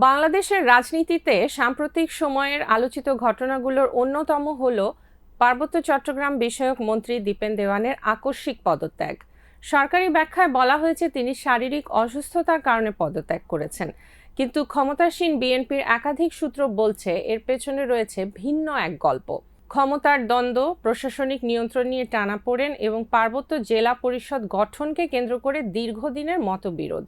বাংলাদেশের রাজনীতিতে সাম্প্রতিক সময়ের আলোচিত ঘটনাগুলোর অন্যতম হল পার্বত্য চট্টগ্রাম বিষয়ক মন্ত্রী দীপেন দেওয়ানের আকস্মিক পদত্যাগ। সরকারি ব্যাখ্যায় বলা হয়েছে তিনি শারীরিক অসুস্থতার কারণে পদত্যাগ করেছেন, কিন্তু ক্ষমতাসীন বিএনপির একাধিক সূত্র বলছে এর পেছনে রয়েছে ভিন্ন এক গল্প। ক্ষমতার দ্বন্দ্ব, প্রশাসনিক নিয়ন্ত্রণ নিয়ে টানাপোড়েন এবং পার্বত্য জেলা পরিষদ গঠনকে কেন্দ্র করে দীর্ঘদিনের মতবিরোধ।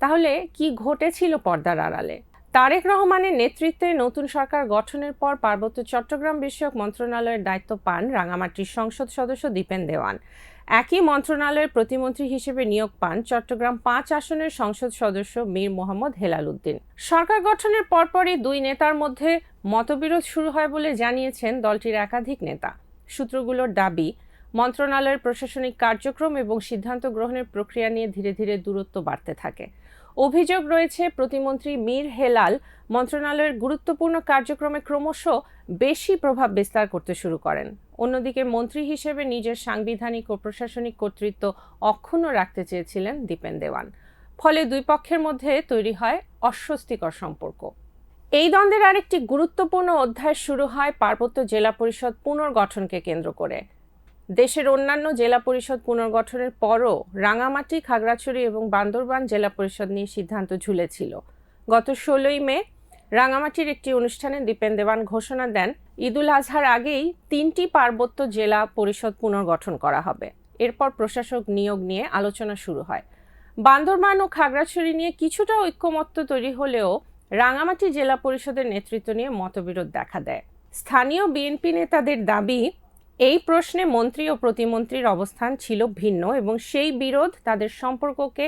তাহলে কি ঘটেছিল পর্দার আড়ালে? তারেক রহমানের নেতৃত্বে নতুন সরকার গঠনের পর পার্বত্য চট্টগ্রাম বিষয়ক মন্ত্রণালয়ের দায়িত্ব পান রাঙামাটির সংসদ সদস্য দীপেন দেওয়ান। একই মন্ত্রণালয়ের প্রতিমন্ত্রী হিসেবে নিয়োগ পান চট্টগ্রাম ৫ আসনের সংসদ সদস্য মীর মোহাম্মদ হেলাল উদ্দিন। সরকার গঠনের পরপরই দুই নেতার মধ্যে মতবিরোধ শুরু হয় বলে জানিয়েছেন দলটির একাধিক নেতা। সূত্রগুলোর দাবি, মন্ত্রণালয়ের প্রশাসনিক কার্যক্রম এবং সিদ্ধান্ত গ্রহণের প্রক্রিয়া নিয়ে ধীরে ধীরে দূরত্ব বাড়তে থাকে। অভিযোগ রয়েছে প্রতিমন্ত্রী মীর হেলাল মন্ত্রণালয়ের গুরুত্বপূর্ণ কার্যক্রমে ক্রমশ বেশি প্রভাব বিস্তার করতে শুরু করেন। অন্যদিকে মন্ত্রী হিসেবে নিজের সাংবিধানিক ও প্রশাসনিক কর্তৃত্ব অক্ষুণ্ণ রাখতে চেয়েছিলেন দীপেন দেওয়ান। ফলে দুই পক্ষের মধ্যে তৈরি হয় অস্বস্তিকর সম্পর্ক। এই দ্বন্দ্বের আরেকটি গুরুত্বপূর্ণ অধ্যায় শুরু হয় পার্বত্য জেলা পরিষদ পুনর্গঠনকে কেন্দ্র করে। দেশের অন্যান্য জেলা পরিষদ পুনর্গঠনের পরও রাঙামাটি, খাগড়াছড়ি এবং বান্দরবান জেলা পরিষদ নিয়ে সিদ্ধান্ত ঝুলেছিল। গত ১৬ই মে রাঙামাটির একটি অনুষ্ঠানে দীপেন দেওয়ান ঘোষণা দেন, ঈদুল আজহার আগেই ৩টি পার্বত্য জেলা পরিষদ পুনর্গঠন করা হবে। এরপর প্রশাসক নিয়োগ নিয়ে আলোচনা শুরু হয়। বান্দরবান ও খাগড়াছড়ি নিয়ে কিছুটা ঐক্যমত্য তৈরি হলেও রাঙামাটি জেলা পরিষদের নেতৃত্ব নিয়ে মতবিরোধ দেখা দেয়। স্থানীয় বিএনপি নেতাদের দাবি, এই প্রশ্নে মন্ত্রী ও প্রতিমন্ত্রীর অবস্থান ছিল ভিন্ন এবং সেই বিরোধ তাদের সম্পর্ককে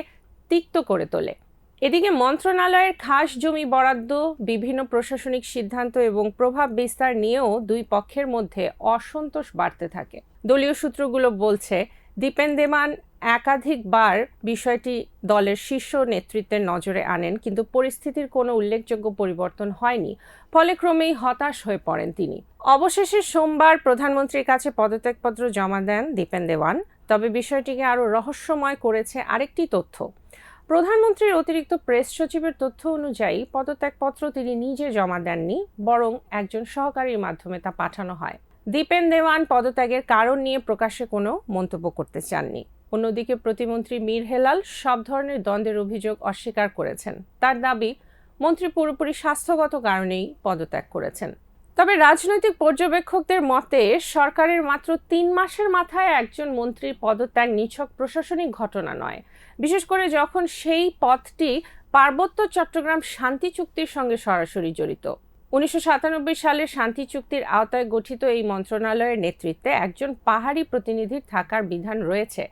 তিক্ত করে তোলে। এদিকে মন্ত্রণালয়ের খাস জমি বরাদ্দ, বিভিন্ন প্রশাসনিক সিদ্ধান্ত এবং প্রভাব বিস্তার নিয়েও দুই পক্ষের মধ্যে অসন্তোষ বাড়তে থাকে। দলীয় সূত্রগুলো বলছে, দীপেন দেওয়ান একাধিকবার বিষয়টি দলের শীর্ষ নেতৃত্বের নজরে আনেন, কিন্তু পরিস্থিতির কোনো উল্লেখযোগ্য পরিবর্তন হয়নি। ফলে ক্রমেই হতাশ হয়ে পড়েন তিনি। অবশেষে সোমবার প্রধানমন্ত্রীর কাছে পদত্যাগপত্র জমা দেন দীপেন দেওয়ান। তবে বিষয়টিকে আরও রহস্যময় করেছে আরেকটি তথ্য। প্রধানমন্ত্রীর অতিরিক্ত প্রেস সচিবের তথ্য অনুযায়ী পদত্যাগপত্র তিনি নিজে জমা দেননি, বরং একজন সহকারীর মাধ্যমে তা পাঠানো হয়। দীপেন দেওয়ান পদত্যাগের কারণ নিয়ে প্রকাশ্যে কোনো মন্তব্য করতে চাননি। অন্যদিকে প্রতিমন্ত্রী মীর হেলাল সব ধরনের দ্বন্দ্বের অভিযোগ অস্বীকার করেছেন। তার দাবি, মন্ত্রী পুরোপুরি স্বাস্থ্যগত কারণেই পদত্যাগ করেছেন। তবে রাজনৈতিক পর্যবেক্ষকদের মতে সরকারের মাত্র ৩ মাসের মাথায় একজন মন্ত্রীর পদত্যাগ নিছক প্রশাসনিক ঘটনা নয়, বিশেষ করে যখন সেই পদটি পার্বত্য চট্টগ্রাম শান্তি চুক্তির সঙ্গে সরাসরি জড়িত। ১৯৯৭ সালের শান্তি চুক্তির আওতায় গঠিত এই মন্ত্রণালয়ের নেতৃত্বে একজন পাহাড়ি প্রতিনিধির থাকার বিধান রয়েছে।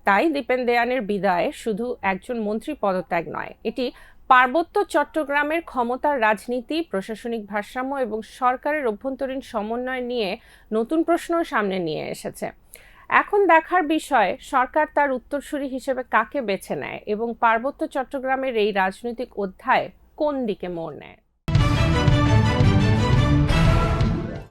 তাই দীপেন দেওয়ানের বিদায়ে শুধু একজন মন্ত্রী পদত্যাগ নয়, এটি পার্বত্য চট্টগ্রামের ক্ষমতার রাজনীতি, প্রশাসনিক ভারসাম্য এবং সরকারের অভ্যন্তরীণ সমন্বয় নিয়ে নতুন প্রশ্ন সামনে নিয়ে এসেছে। এখন দেখার বিষয় সরকার তার উত্তরসূরি হিসেবে কাকে বেছে নেয় এবং পার্বত্য চট্টগ্রামের এই রাজনৈতিক অধ্যায় কোন দিকে মোড় নেয়।